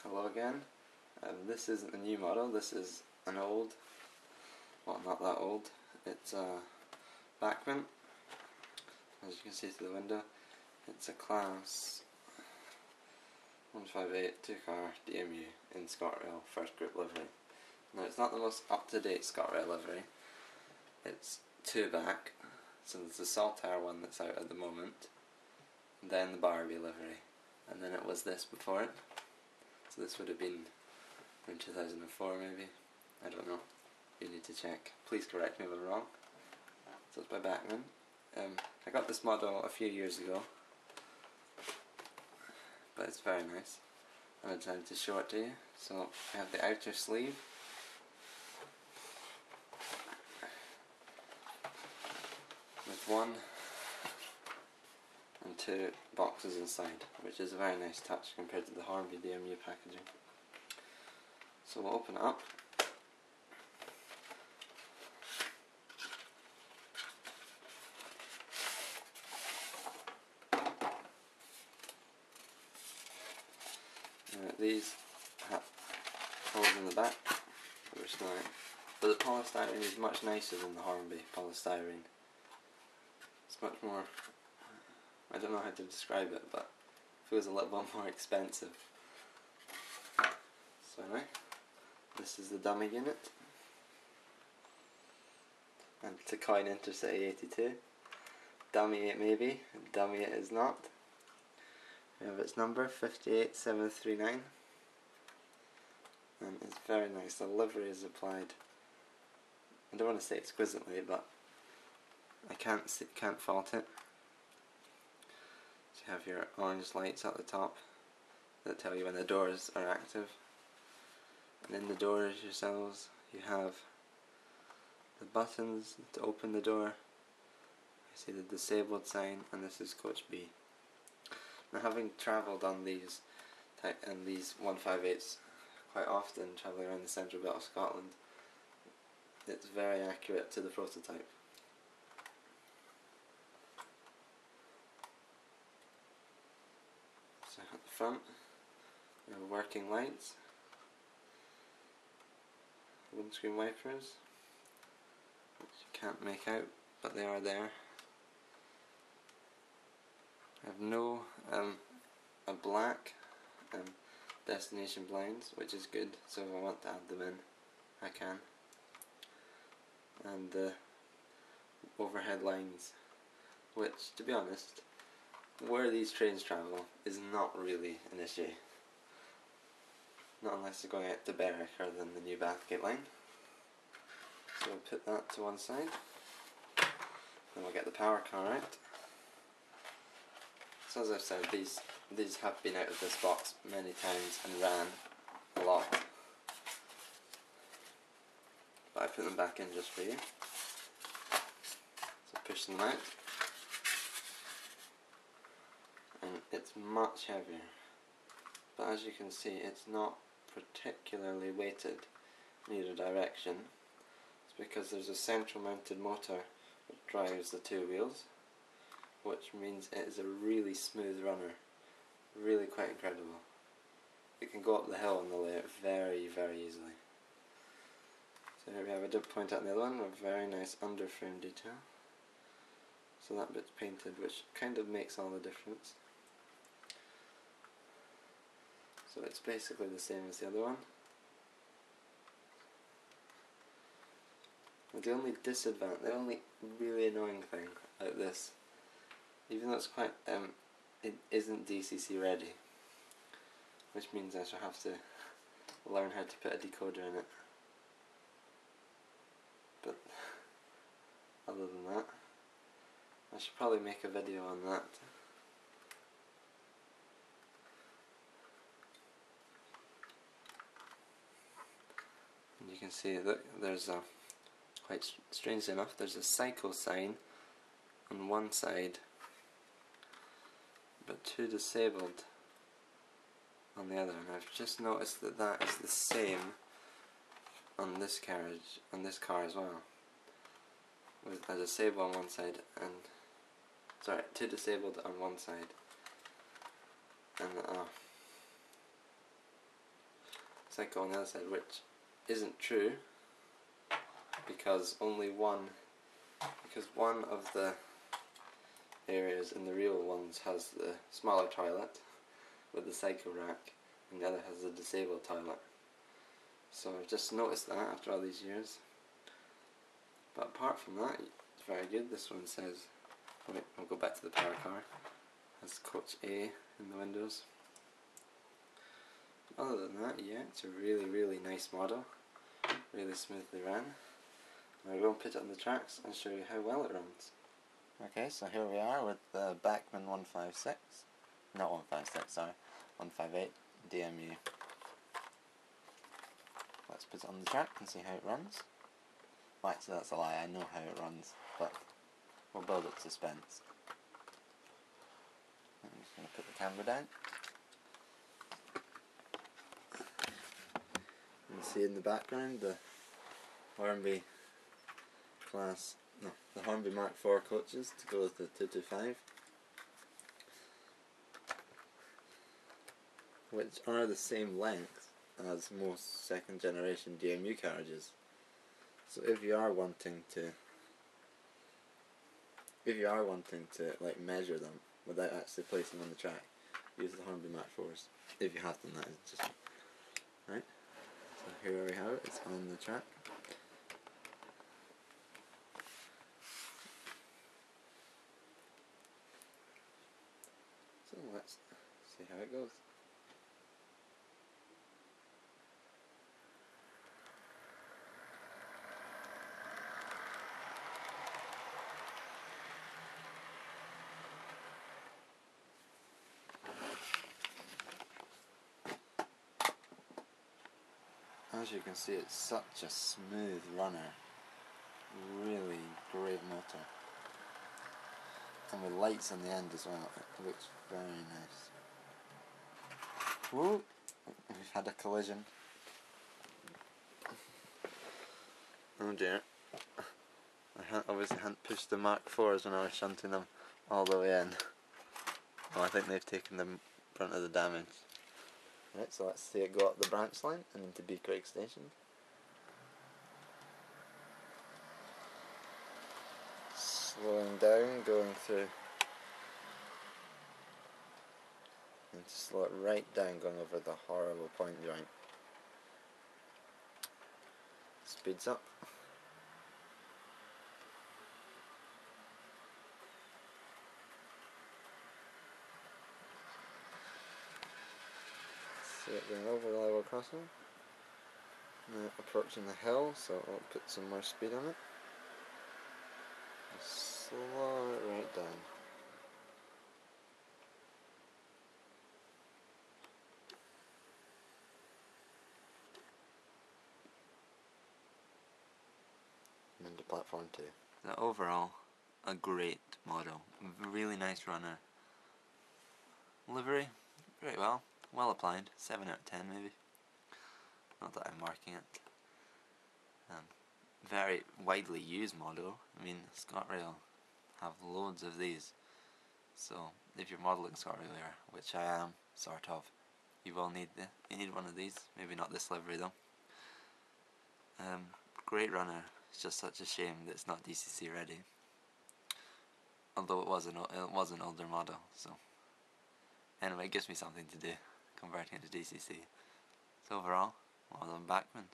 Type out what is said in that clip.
Hello again. This isn't a new model, this is an old, well not that old, it's a Bachmann, as you can see through the window. It's a class 158 2-car DMU in Scotrail first group livery. Now it's not the most up-to-date Scotrail livery, it's two back, so there's the Saltaire one that's out at the moment, and then the Barbie livery, and then it was this before it. So this would have been in 2004 maybe, I don't know, you need to check, please correct me if I'm wrong. So it's by Bachmann. I got this model a few years ago, but it's very nice, and I decided to show it to you. So I have the outer sleeve, with 1 and 2 boxes inside, which is a very nice touch compared to the Hornby DMU packaging. So we'll open it up. These have holes in the back, which is nice, but the polystyrene is much nicer than the Hornby polystyrene. It's much more, I don't know how to describe it, but it feels a little bit more expensive. So anyway, this is the dummy unit, and to coin Intercity 82, dummy it may be, dummy it is not. We have its number 58739, and it's very nice. The livery is applied, I don't want to say exquisitely, but I can't fault it. So you have your orange lights at the top that tell you when the doors are active, and in the doors yourselves you have the buttons to open the door. I see the disabled sign, and this is coach B. Now, having travelled on these 158s quite often, travelling around the central belt of Scotland, it's very accurate to the prototype. So at the front, we have working lights, windscreen wipers, which you can't make out, but they are there. I have no a black destination blinds, which is good, so if I want to add them in, I can. And the overhead lines, which, to be honest, where these trains travel is not really an issue. Not unless they're going out to Berwick or than the new Bathgate line. So we'll put that to one side, then we'll get the power car out. So as I've said, these have been out of this box many times and ran a lot, but I put them back in just for you. So push them out, and it's much heavier, but as you can see it's not particularly weighted in either direction. It's because there's a central mounted motor that drives the two wheels, which means it is a really smooth runner, really quite incredible. It can go up the hill on the layout very, very easily. So here we have a dip point at the other one, a very nice underframe detail. So that bit's painted, which kind of makes all the difference. So it's basically the same as the other one. But the only disadvantage, the only really annoying thing about this, even though it's quite, it isn't DCC ready, which means I shall have to learn how to put a decoder in it. But other than that, I should probably make a video on that. And you can see that there's a, quite strangely enough, there's a cycle sign on one side, but 2 disabled on the other, and I've just noticed that that is the same on this carriage, on this car as well, with a disabled on one side and, sorry, 2 disabled on one side and cycle on the other side, which isn't true because one of the areas in the real ones has the smaller toilet with the cycle rack, and the other has the disabled toilet. So I've just noticed that after all these years. But apart from that, it's very good. This one says, wait, I'll go back to the power car. It has coach A in the windows. Other than that, yeah, it's a really nice model. Really smoothly ran. I'll go and put it on the tracks and show you how well it runs. Okay, so here we are with the Bachmann 156. Not 156, sorry. 158 DMU. Let's put it on the track and see how it runs. Well, actually that's a lie, I know how it runs, but we'll build up suspense. I'm just going to put the camera down. You can see in the background the Hornby the Hornby Mark IV coaches to go with the 225, which are the same length as most second generation DMU carriages. So if you are wanting to like measure them without actually placing them on the track, use the Hornby Mark IVs. If you have them, that is. Just right. So here we have it. It's on the track. So let's see how it goes. As you can see, it's such a smooth runner. Really great motor. And with lights on the end as well, it looks very nice. Whoa! We've had a collision. Oh dear. I obviously hadn't pushed the Mark IVs when I was shunting them all the way in. Well, I think they've taken the brunt of the damage. Right, so let's see it go up the branch line and into B Craig Station. Slowing down, going through, and to slow it right down, going over the horrible point joint. Speeds up. See it going over the level crossing. Now approaching the hill, so I'll put some more speed on it. Slow it right down. And into platform 2. So overall, a great model. Really nice runner. Livery, very well. Well applied. 7 out of 10 maybe. Not that I'm marking it. Very widely used model. I mean, Scotrail have loads of these. So if you're modelling Scotrail, which I am, sort of, you will need one of these. Maybe not this livery though. Great runner. It's just such a shame that it's not DCC ready. Although it was an older model. So anyway, it gives me something to do, converting it to DCC. So overall, well done Bachmann.